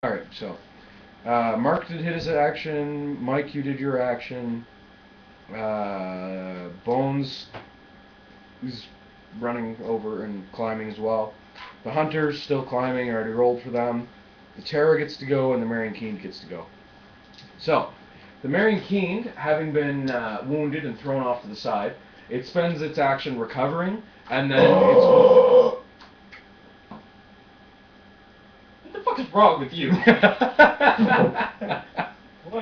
Alright, so Mark did his action, Mike, you did your action, Bones is running over and climbing as well. The Hunter's still climbing, I already rolled for them. The Terror gets to go, and the Marion Keen gets to go. So, the Marion Keen, having been wounded and thrown off to the side, it spends its action recovering, and then it's... What the fuck is wrong with you? What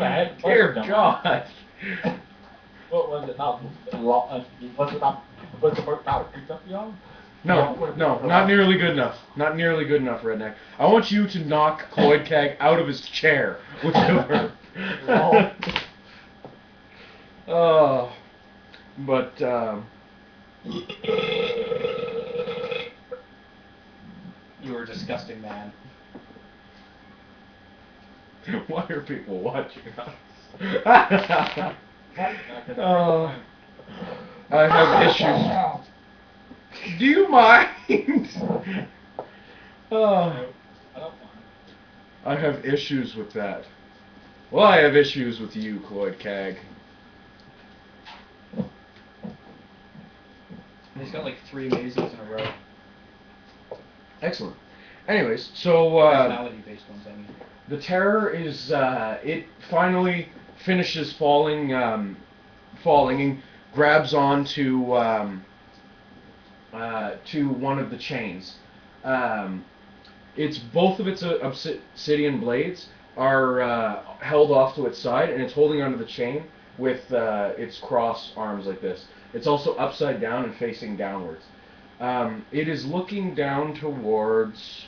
I had Dear God. What was it not? Was it not? Was the work not good enough, y'all? No, not nearly good enough. Not nearly good enough, Redneck. I want you to knock Cloyd Keg out of his chair with your... Oh. But, You are a disgusting man. why are people watching us? I have issues. Do you mind? I don't mind. I have issues with that. Well, I have issues with you, Cloyd Cag. He's got like 3 amazings in a row. Excellent. Anyways, so Personality-based ones, I mean. the Terror is it finally finishes falling and grabs on to one of the chains. It's both of its obsidian blades are held off to its side, and it's holding onto the chain with its cross arms like this. It's also upside down and facing downwards. It is looking down towards...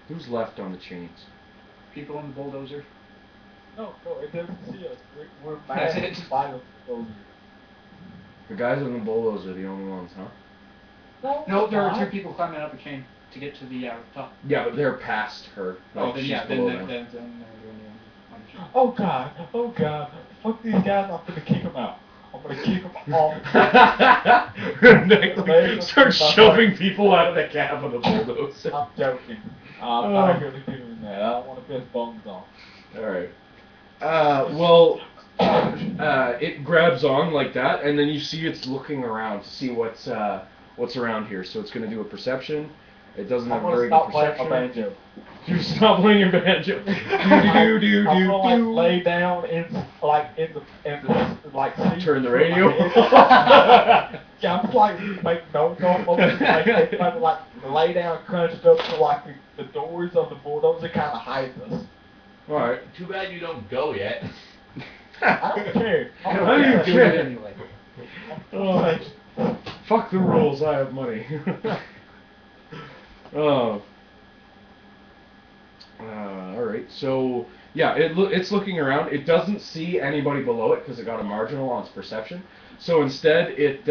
Who's left on the chains? People on the bulldozer. No, it doesn't see us. We're That's mad it. by the bulldozer. The guys on the bulldozer are the only ones, huh? No, there are 2 people climbing up a chain to get to the top. Yeah, but they're past her. Oh, then she's yeah, below then them. they're doing the on the chain. Oh God! Fuck these guys! I'm gonna kick them out. I'm gonna kick them off. Nick starts shoving people out of the cab of the bulldozer. I'm joking. I'm not gonna do that. I don't want to piss Bones off. Alright. Well, it grabs on like that, and then you see it's looking around to see what's around here. So it's going to do a perception. It doesn't have I'm very gonna good stop playing perception. my banjo. You stop playing your banjo. I'm gonna like lay down in the like Turn the radio. Yeah, I'm like make no like lay down crunched up to like the doors of the bulldozer kind of hide us. All right. Too bad you don't go yet. I don't care. I don't even Do it care. anyway. Oh, fuck the rules. I have money. Oh. Alright, so yeah, it's looking around. It doesn't see anybody below it because it got a marginal on its perception. So instead, it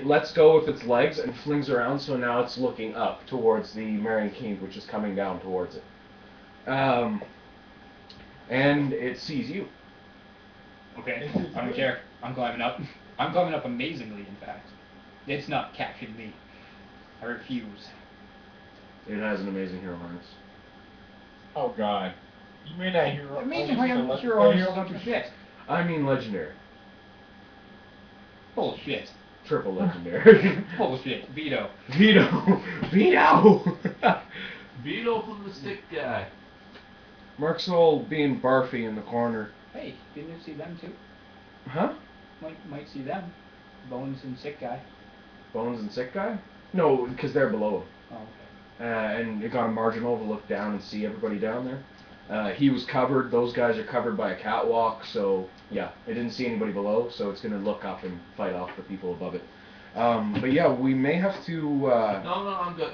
lets go with its legs and flings around. So now it's looking up towards the Marion King, which is coming down towards it. And it sees you. Okay, I don't care. I'm climbing up. I'm climbing up amazingly, in fact. It's not catching me. I refuse. It has an amazing hero harness. Oh God. You mean that hero? Amazing how your arms don't do shit. I mean legendary. Bullshit. Triple legendary. Bullshit. Veto. Vito! Vito! Vito from the stick guy. Mark's all being barfy in the corner. Hey, didn't you see them too? Huh? Might see them. Bones and sick guy. Bones and Sick Guy? No, because they're below him. Oh, okay. And it got a marginal to look down and see everybody down there. He was covered. Those guys are covered by a catwalk, so yeah, it didn't see anybody below, so it's going to look up and fight off the people above it. But yeah, we may have to... No, I'm good.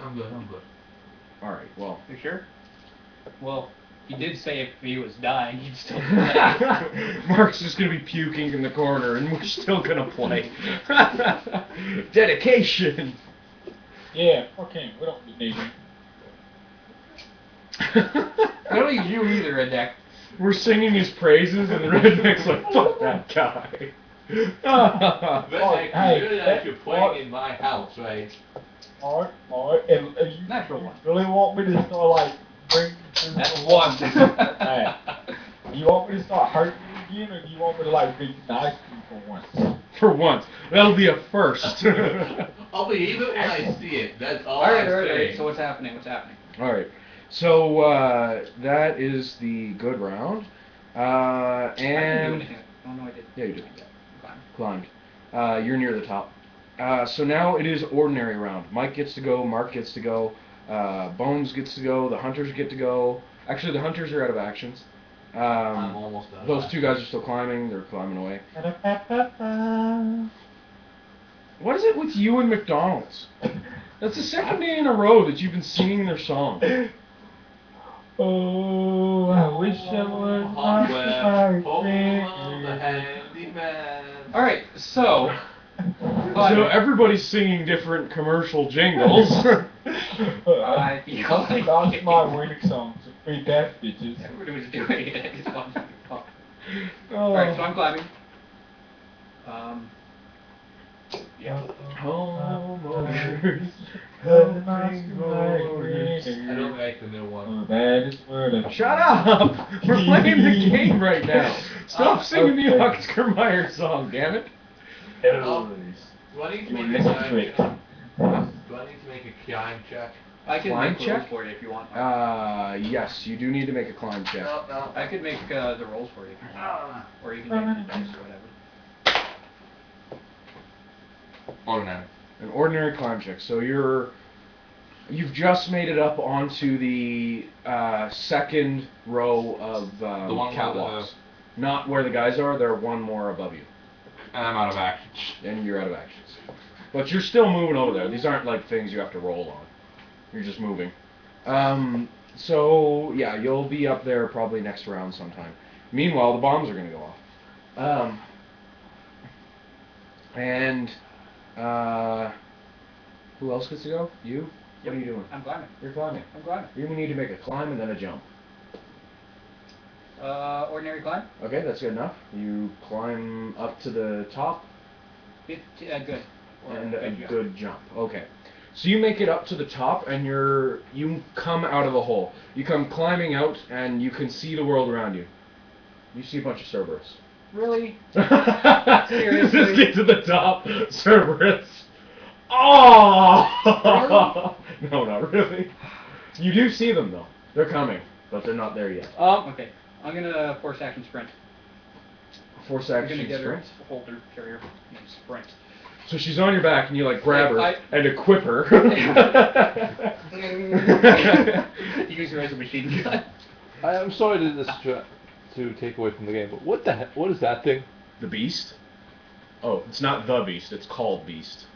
Alright, well... You sure? Well, he did say if he was dying, he'd still play. Mark's just going to be puking in the corner, and we're still going to play. Dedication! Yeah, fuck him. We don't need him. I don't need you either, Redneck. We're singing his praises, and the redneck's like, fuck that guy. But like, hey, really like you're playing in my house, right? Alright. And you Natural one. really want me to start like That's one. Hey, do you want me to start hurting you again, or do you want me to like be nice to you for once? For once. That'll be a first. I'll believe it when I see it. That's all Alright, I'm alright. saying. So what's happening? What's happening? Alright. So, that is the good round. I didn't do And... anything. Oh no, I did. Yeah, you did. Fine. Climbed. You're near the top. So now it is ordinary round. Mike gets to go, Mark gets to go, Bones gets to go, the hunters get to go. Actually, the hunters are out of actions. I'm almost out of Those action. two guys are still climbing. They're climbing away. What is it with you and McDonald's? That's the second day in a row that you've been singing their song. Oh, I wish I was Hardware, home my the handyman. Alright, so So everybody's singing different commercial jingles. I feel like That's my winning song. So free death, bitches. everybody was doing it. It's fun. Oh. Alright, so I'm climbing. Yeah. Homeowners. I don't like the new one. That is where the Shut up! We're playing the game right now. Stop singing the okay. Oscar Mayer song, damn it. Do I need to You make a listen climb to it. check? Do I need to make a climb check? I can Climb make rolls check? for you if you want. Yes, you do need to make a climb check. No. I could make the rolls for you if you want. Or you can make the dice or whatever. Ordinary. An ordinary climb check. So you've just made it up onto the second row of The one where catwalks. Not where the guys are. They're one more above you, And I'm out of action. and you're out of actions. But you're still moving over there. These aren't like things you have to roll on. You're just moving. So yeah, you'll be up there probably next round sometime. Meanwhile, the bombs are gonna go off. Who else gets to go? You? What are you doing? I'm climbing. You're climbing. I'm climbing. You need to make a climb and then a jump. Ordinary climb? Okay, that's good enough. You climb up to the top Good. Or and a jump. good jump. Okay. So you make it up to the top and you come out of the hole. You come climbing out and you can see the world around you. You see a bunch of Cerberus. Really? Seriously? Just get to the top, Cerberus. Oh! No, not really. You do see them though. They're coming, but they're not there yet. Okay. I'm gonna force action sprint. Force I'm action gonna get sprint. her, hold her, carry her, and sprint. So she's on your back and you like grab her I- and equip her. Use her as a machine gun. I'm sorry to take away from the game, but what the heck? What is that thing? The Beast? Oh, it's not the Beast, it's called Beast.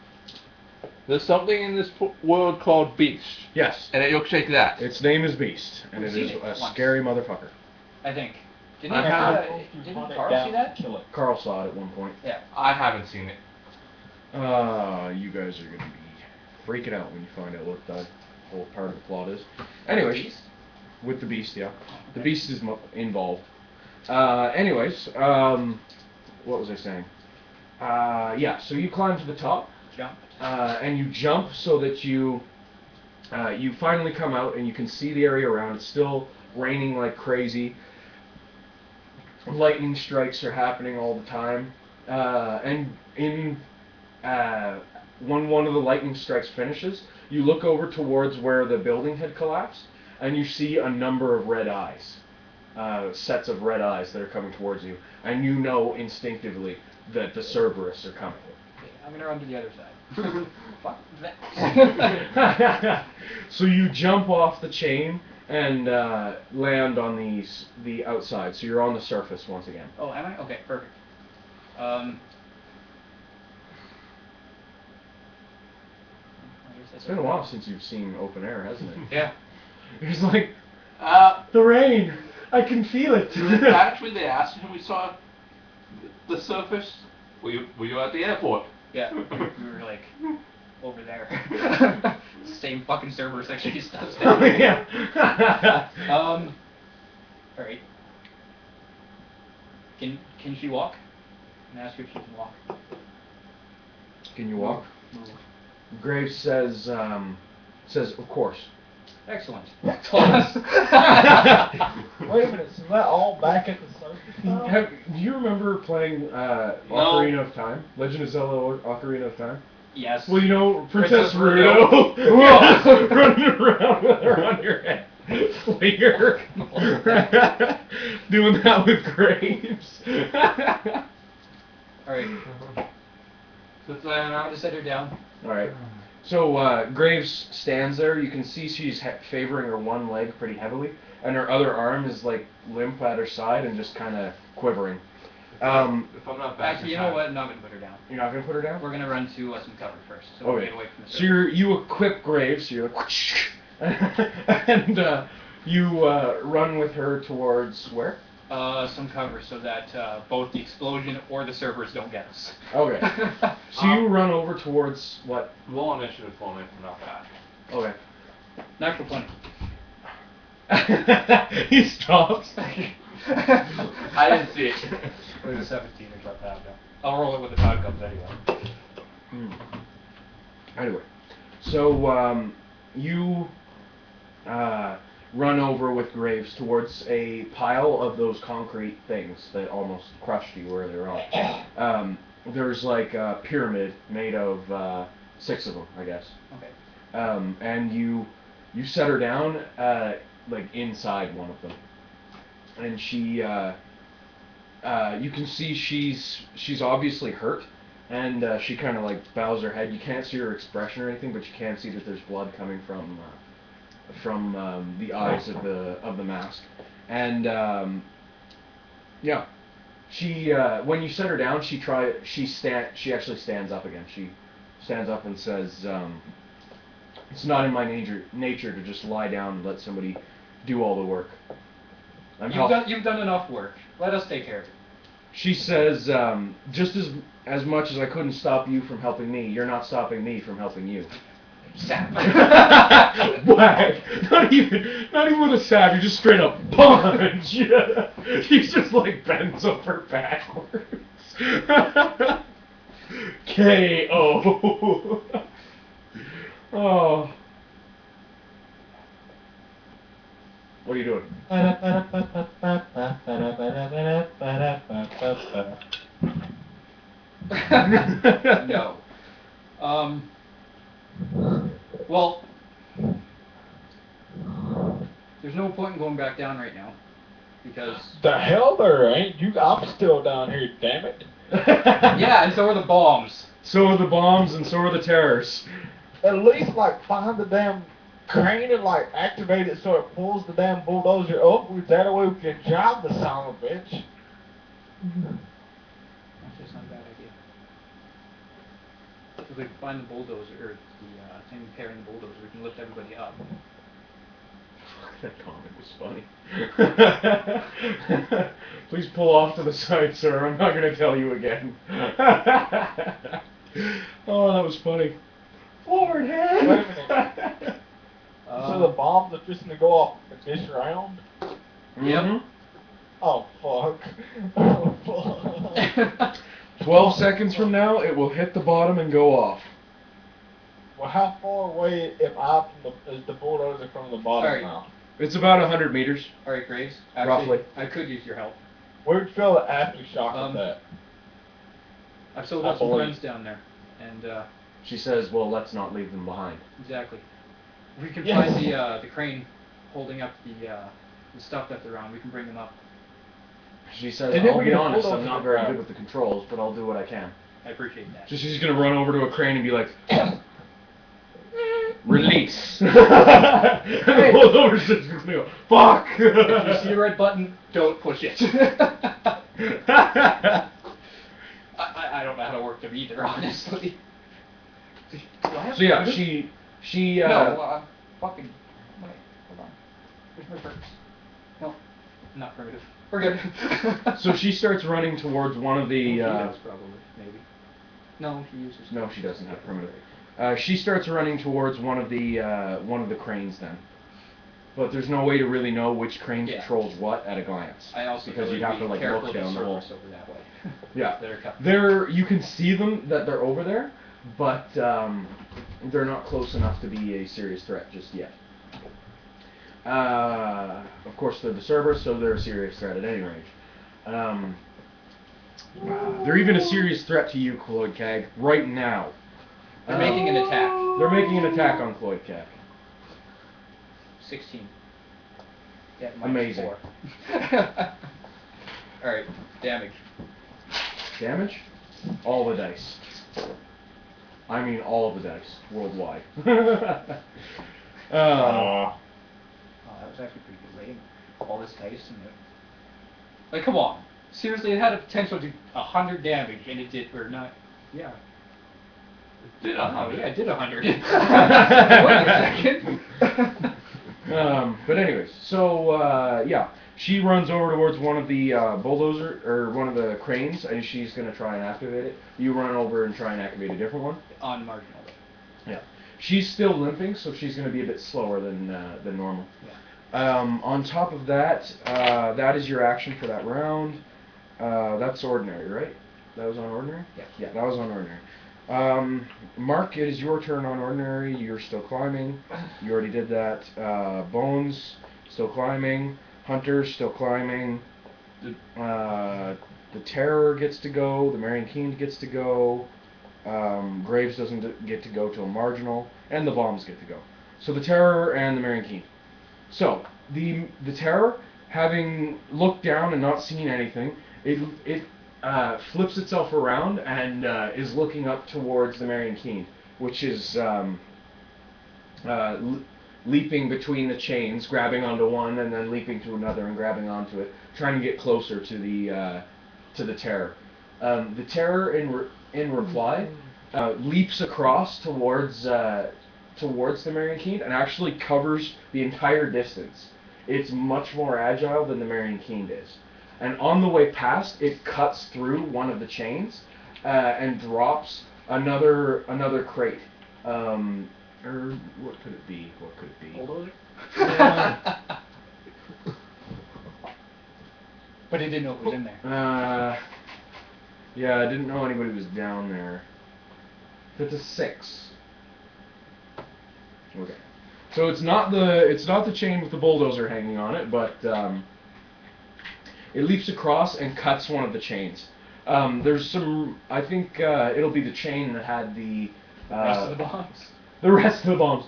There's something in this world called Beast. Yes. And it looks like that. Its name is Beast, and We've it is seen it a once. scary motherfucker. I think. Didn't Carl Carl see that? Kill it. Carl saw it at one point. Yeah. I haven't seen it. You guys are gonna be freaking out when you find out what the whole part of the plot is. Anyways, Beast? with the Beast, yeah. The Okay. Beast is involved. What was I saying? Yeah, so you climb to the top, Jump. and you jump so that you finally come out and you can see the area around. It's still raining like crazy. Lightning strikes are happening all the time. When one of the lightning strikes finishes, you look over towards where the building had collapsed, and you see a number of red eyes, sets of red eyes that are coming towards you, and you know instinctively that the Cerberus are coming. Okay, I'm gonna run to the other side. Fuck that. So you jump off the chain and land on the outside, so you're on the surface once again. Oh, am I? Okay, perfect. It's been a while since you've seen open air, hasn't it? Yeah. It's like, Uh, the rain, I can feel it. actually, they asked when we saw the surface. Were you at the airport? Yeah. We were like over there. Same fucking server section you stuff. Oh, yeah. Alright. Can she walk? Can I ask her if she can walk? Can you walk? Move. Graves says, of course. Excellent. Wait a minute, so that all back at the surface now? Do you remember playing Ocarina of Time? Legend of Zelda Ocarina of Time? Yes. Well, you know, Princess Princess Ruto running around with her on your head. Flinger. Doing that with Graves. Alright. Since I'll just set her down. Alright. So, Graves stands there. You can see she's favoring her one leg pretty heavily. And her other arm is, like, limp at her side and just kind of quivering. if I'm not back Actually, in you know time- what? I'm not going to put her down. You're not going to put her down? We're going to run to some cover first, so we'll Okay. get away from the So surface. you equip Graves, so you're like, whoosh, and you run with her towards where? Some cover so that both the explosion or the servers don't get us. Okay. So you run over towards what? Roll initiative for me if I'm not back. Okay. Natural 20. He stops. I didn't see it. It was a 17 or something. I don't know. I'll roll it when the time comes anyway. Anyway, so you run over with Graves towards a pile of those concrete things that almost crushed you where they were on. There's like a pyramid made of 6 of them, I guess. Okay. And you set her down like inside one of them, and she you can see she's obviously hurt, and she kind of like bows her head. You can't see her expression or anything, but you can see that there's blood coming from the eyes of the mask. And yeah, she when you set her down, she actually stands up again. She stands up and says, "It's not in my nature to just lie down and let somebody do all the work. You've done enough work. Let us take care of it." She says, "Just as much as I couldn't stop you from helping me, you're not stopping me from helping you." Sap. Whack! Not even with a stab. You just straight up punch. He's just like bends over backwards. K.O. Oh. What are you doing? No. Well, there's no point in going back down right now, because... The hell there ain't. I'm still down here, damn it. Yeah, and so are the bombs. So are the bombs and so are the terrorists. At least, like, find the damn crane and, like, activate it so it pulls the damn bulldozer upwards. That way we can drive the son of a bitch. That's just not a bad idea. If we can find the bulldozer, or the thing carrying the bulldozer, we can lift everybody up. That comment was funny. Please pull off to the side, sir. I'm not going to tell you again. Oh, that was funny. Forward head! Wait a minute. So the bombs are just gonna go off this round? Yep. Oh, fuck. Oh, fuck. 12 seconds from now, it will hit the bottom and go off. Well, how far away is the bulldozer from the bottom Alright. now? It's about 100 meters. Alright, Graves. Actually, Roughly. I could use your help. Where'd you feel the aftershock of that? I've still I got some believe. friends down there, and She says, well, let's not leave them behind. exactly. We can Yes. find the crane holding up the stuff that they're on. We can bring them up. She says, And then I'll we be can honest, pull I'm those not to the very ground. good with the controls, but I'll do what I can. I appreciate that. So she's going to run over to a crane and be like, release. And the bulldozer just going to go, fuck. If you see the red button, don't push it. I don't know how to work them either, honestly. Do I have So yeah, primitive? she No, fucking... Wait, hold on. Where's my perks? No, not primitive. We're good. so she starts running towards one of the He does, probably, maybe. No, he uses... no, she doesn't have primitive. She starts running towards one of the cranes then. But there's no way to really know which crane Yeah. controls what at a glance. I also because feel you'd have be to like careful look of down the hole. servers over that way. Yeah, They're cut. you can see them that they're over there, but they're not close enough to be a serious threat just yet. Of course, they're the Cerberus, so they're a serious threat at any range. They're even a serious threat to you, Cloyd Cag, right now. They're making an attack. They're making an attack on Cloyd Cag. 16. Yeah, Amazing. 4. Alright, damage. Damage? All the dice. I mean all of the dice, worldwide. Oh, that was actually pretty good rating. All this dice and like, come on. Seriously, it had a potential to do 100 damage, and it did, or not. Yeah. It did Oh, 100. yeah, it did 100. Wait a second. But anyways, so yeah, she runs over towards one of the bulldozer or one of the cranes, and she's gonna try and activate it. You run over and try and activate a different one. On marginal. Yeah, she's still limping, so she's gonna be a bit slower than normal. Yeah. On top of that, that is your action for that round. That's ordinary, right? That was on ordinary? Yeah. Yeah, that was on ordinary. Mark, it is your turn on ordinary. You're still climbing. You already did that. Bones, still climbing. Hunter, still climbing. The Terror gets to go. The Marion Keen gets to go. Graves doesn't get to go till marginal. And the Bombs get to go. So the Terror and the Marion Keen. So, the Terror, having looked down and not seen anything, it flips itself around and is looking up towards the Marion Keen, which is leaping between the chains, grabbing onto one and then leaping to another and grabbing onto it, trying to get closer to the Terror. The Terror, in reply, leaps across towards the Marion Keen and actually covers the entire distance. It's much more agile than the Marion Keen is. And on the way past, it cuts through one of the chains and drops another crate. Or what could it be? What could it be? Bulldozer? But it didn't know it was in there. Yeah, I didn't know anybody was down there. It's a 6. Okay. So it's not the chain with the bulldozer hanging on it, but it leaps across and cuts one of the chains. There's some. I think it'll be the chain that had the Rest of the bombs. The rest of the bombs.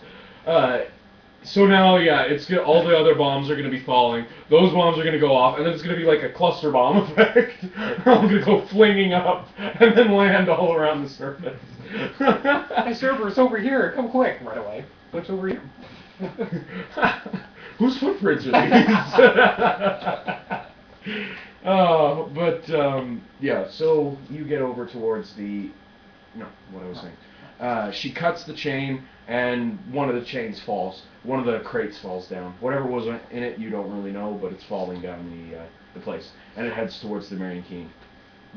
So now, yeah, all the other bombs are going to be falling. Those bombs are going to go off, and then it's going to be like a cluster bomb effect. I'm going to go flinging up and then land all around the surface. My Cerberus over here. Come quick. Right away. What's over here? Whose footprints are these? Yeah, so you get over towards the... No, what I was saying. She cuts the chain, and one of the chains falls. One of the crates falls down. Whatever was in it, you don't really know, but it's falling down the place. And it heads towards the Marion Keen.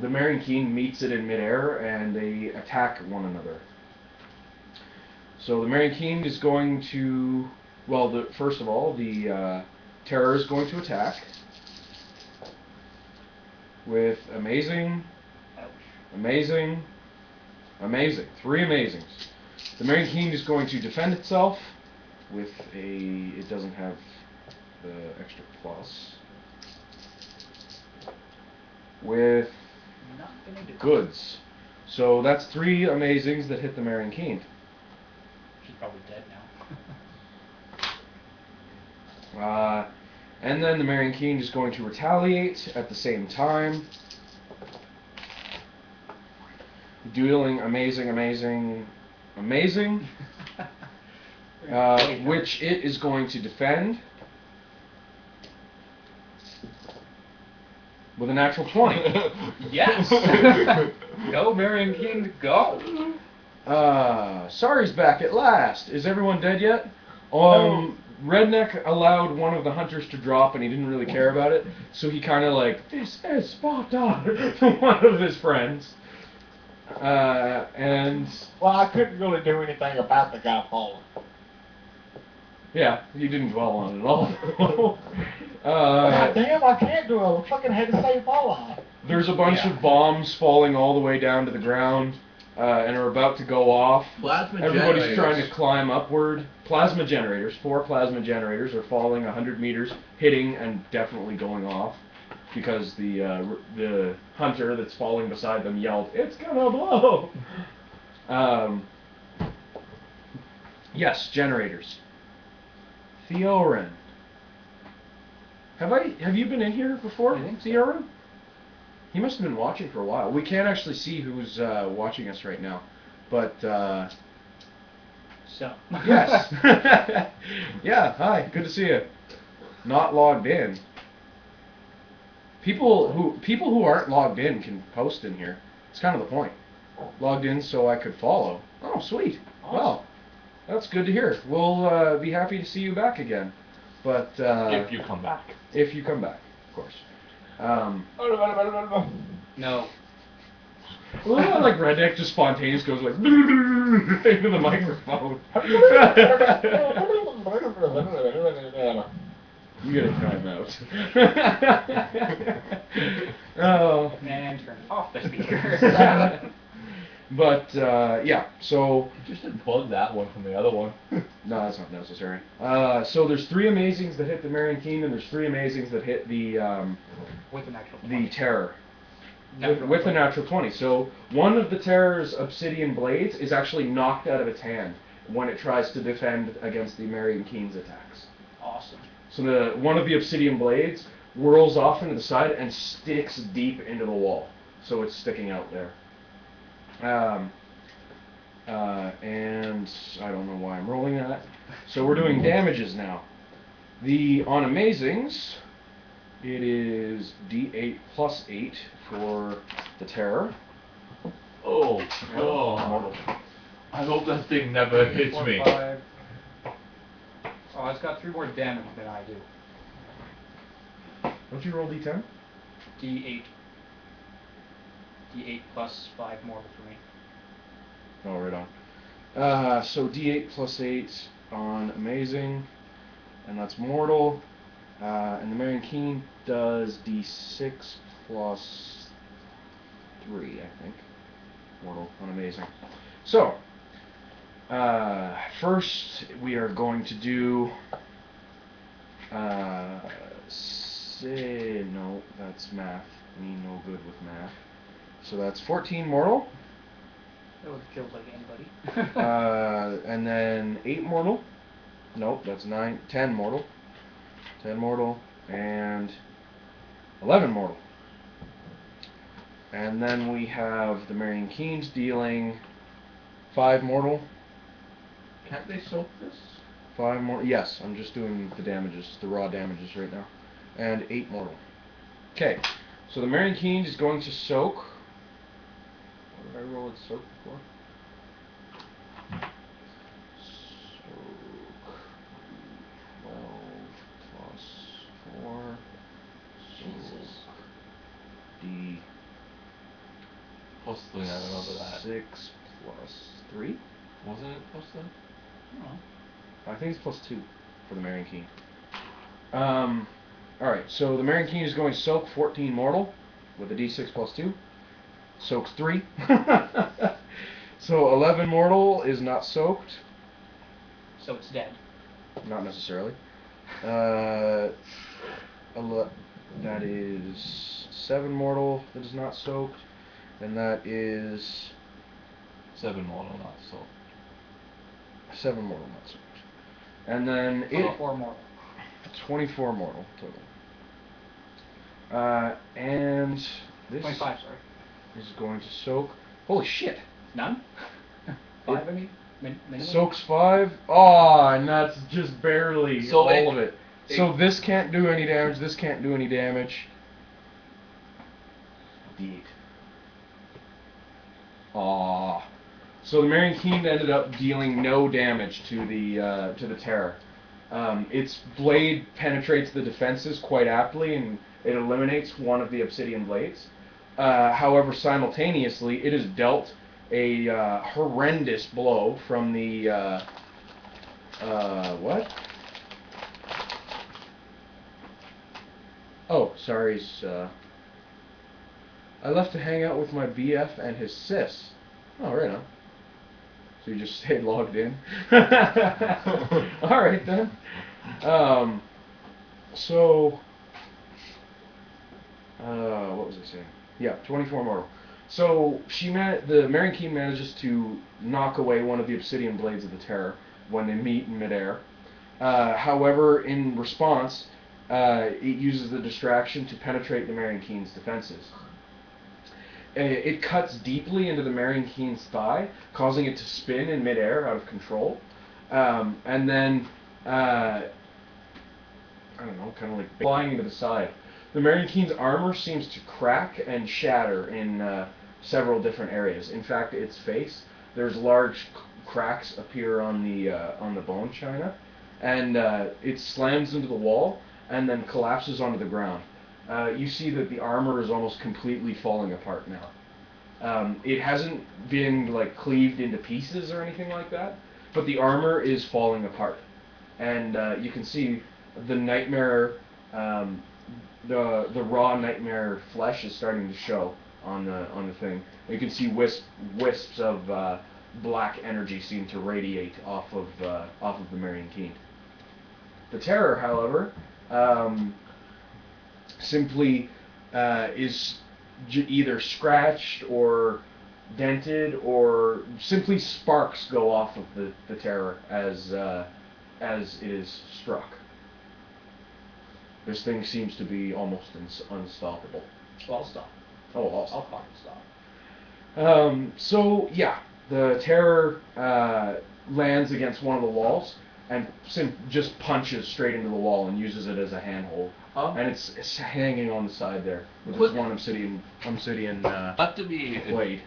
The Marion Keen meets it in midair, and they attack one another. So the Marion Keen is going to... Well, first of all, the Terror is going to attack with amazing, amazing, amazing. 3 amazings. The Marion Keen is going to defend itself with a... It doesn't have the extra plus. With goods. So that's 3 amazings that hit the Marion Keen. She's probably dead now. And then the Marion Keen is going to retaliate at the same time, dealing amazing, amazing, amazing, which it is going to defend with a natural 20. Yes! Go, Marion King, go! Sorry's back at last. Is everyone dead yet? Redneck allowed one of the hunters to drop, and he didn't really care about it, so he kind of like, this is Sparta, to one of his friends. And... Well, I couldn't really do anything about the guy falling. Yeah, he didn't dwell on it at all. God damn, I can't do it. I fucking had to save Paula. There's a bunch of bombs falling all the way down to the ground. and are about to go off. Plasma Everybody's generators. trying to climb upward. Plasma generators, 4 plasma generators are falling 100 meters, hitting and definitely going off because the hunter that's falling beside them yelled, "It's gonna blow!" Yes, generators. Theorin. Have you been in here before, I think so. Theorin? He must have been watching for a while. We can't actually see who's watching us right now, but So. yes. Yeah. Hi. Good to see you. Not logged in. People who aren't logged in can post in here. It's kind of the point. Logged in so I could follow. Oh, sweet. Awesome. Well, that's good to hear. We'll be happy to see you back again. But If you come back. if you come back, of course. No. Well, like Redneck just spontaneous goes like into the microphone. You get a timeout. Oh. And turn off the speaker. But yeah, so Just unplug that one from the other one. no, that's not necessary. So there's 3 amazings that hit the Marion King, and there's 3 amazings that hit the With an actual Terror. Natural With the 20. natural 20. So one of the Terror's obsidian blades is actually knocked out of its hand when it tries to defend against the Marion King's attacks. Awesome. So one of the obsidian blades whirls off into the side and sticks deep into the wall. So it's sticking out there. And I don't know why I'm rolling that. So we're doing damages now. On amazings, it is D8 plus 8 for the Terror. Oh, Mortal. I hope that thing never hits 4, me. 5. Oh, it's got 3 more damage than I do. Don't you roll D10? D8. D8 plus 5 mortal for me. Oh, right on. So D8 plus 8 on amazing, and that's mortal. And the Marion King does D6 plus 3, I think. Mortal on amazing. So, first we are going to do. No, that's math. Me no good with math. So that's 14 mortal. That would kill like anybody. And then 8 mortal. Nope, that's 10 mortal. 10 mortal and 11 mortal. And then we have the Marion Kings dealing 5 mortal. Can't they soak this? 5 more. Yes, I'm just doing the damages, the raw damages right now. And 8 mortal. Okay, so the Marion King is going to soak. What did I roll it soak for? Soak 12 plus 4. Jesus. D Plus 3, I remember that. 6 plus 3. Wasn't it plus 3? Oh. I think it's plus 2 for the Marion King. Alright, so the Marion King is going to soak 14 mortal with a d6 plus 2. Soaks 3. So 11 mortal is not soaked. So it's dead. Not necessarily. That is 7 mortal that is not soaked. And that is 7 mortal, not so. 7 mortal not soaked. And then 4 mortal. 24 mortal total. And this 25, sorry. is going to soak. Holy shit! None? 5, I mean? Minimum? Soaks 5. Oh, and that's just barely So all it- of it. So this can't do any damage. This can't do any damage. D8. Aw. So the Marion King ended up dealing no damage to the Terror. Its blade penetrates the defenses quite aptly, and it eliminates one of the obsidian blades. However, simultaneously, it is dealt a horrendous blow from the what? Oh, sorry. I left to hang out with my BF and his sis. Oh, right on. So you just stayed logged in? Alright then. So, what was I saying? Yeah, 24 mortal. So the Marion Keen manages to knock away one of the obsidian blades of the Terror when they meet in midair. However, in response, it uses the distraction to penetrate the Marion Keen's defenses. It cuts deeply into the Marion Keen's thigh, causing it to spin in midair out of control. And then, I don't know, kind of like flying to the side. The Marion Keen's armor seems to crack and shatter in several different areas. In fact, its face, there's large cracks appear on the bone china, and it slams into the wall and then collapses onto the ground. You see that the armor is almost completely falling apart now. It hasn't been like cleaved into pieces or anything like that, but the armor is falling apart, and you can see the nightmare, the raw nightmare flesh is starting to show on the thing. You can see wisps of black energy seem to radiate off of the Marion Keen. The Terror, however, simply is either scratched or dented, or simply sparks go off of the Terror as it is struck. This thing seems to be almost unstoppable. Well, I'll stop. Oh, awesome. I'll fucking stop. So yeah, the Terror lands against one of the walls and just punches straight into the wall and uses it as a handhold. And it's hanging on the side there with its one obsidian Not to be a blade.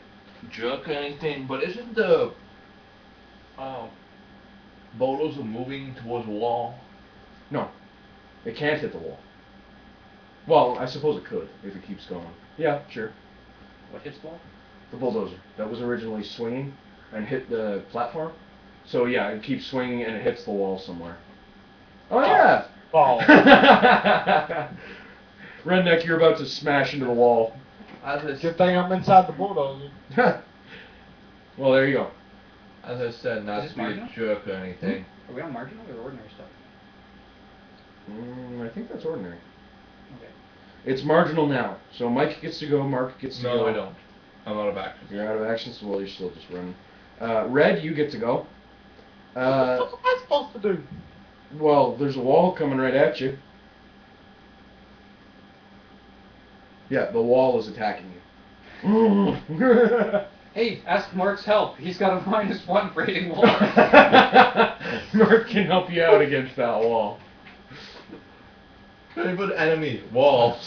jerk or anything, but isn't the bulldozer moving towards the wall? No, it can't hit the wall. Well, I suppose it could if it keeps going. Yeah, sure. What hits the wall? The bulldozer that was originally swinging and hit the platform. So yeah, it keeps swinging and it hits the wall somewhere. Oh yeah. Oh. Redneck, you're about to smash into the wall. As I, Good thing I'm inside the bulldozer. Well, there you go. as I said, not Is to this be a marginal? jerk or anything. Are we on marginal or ordinary stuff? I think that's ordinary. Okay. It's marginal now. So Mike gets to go, Mark gets to go. No, I don't. I'm out of action. You're out of action, so well, you're still just running. Red, you get to go. What the fuck am I supposed to do? Well, there's a wall coming right at you. Yeah, the wall is attacking you. Hey, ask Mark's help. He's got a -1 for hitting wall. Mark can help you out against that wall. Favorite enemy, wall.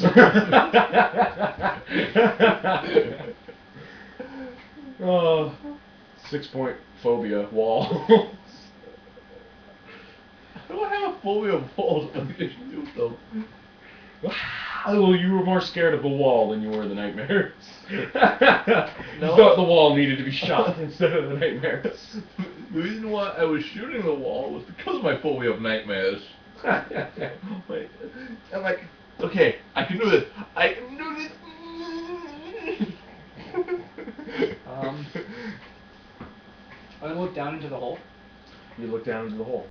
6-point phobia, wall. I don't have a phobia of walls, but I can do so. Oh, you were more scared of the wall than you were the nightmares. No. You thought the wall needed to be shot instead of the nightmares. The reason why I was shooting the wall was because of my phobia of nightmares. Wait, I'm like, okay, I can do this. I can do this. I look down into the hole. You look down into the hole.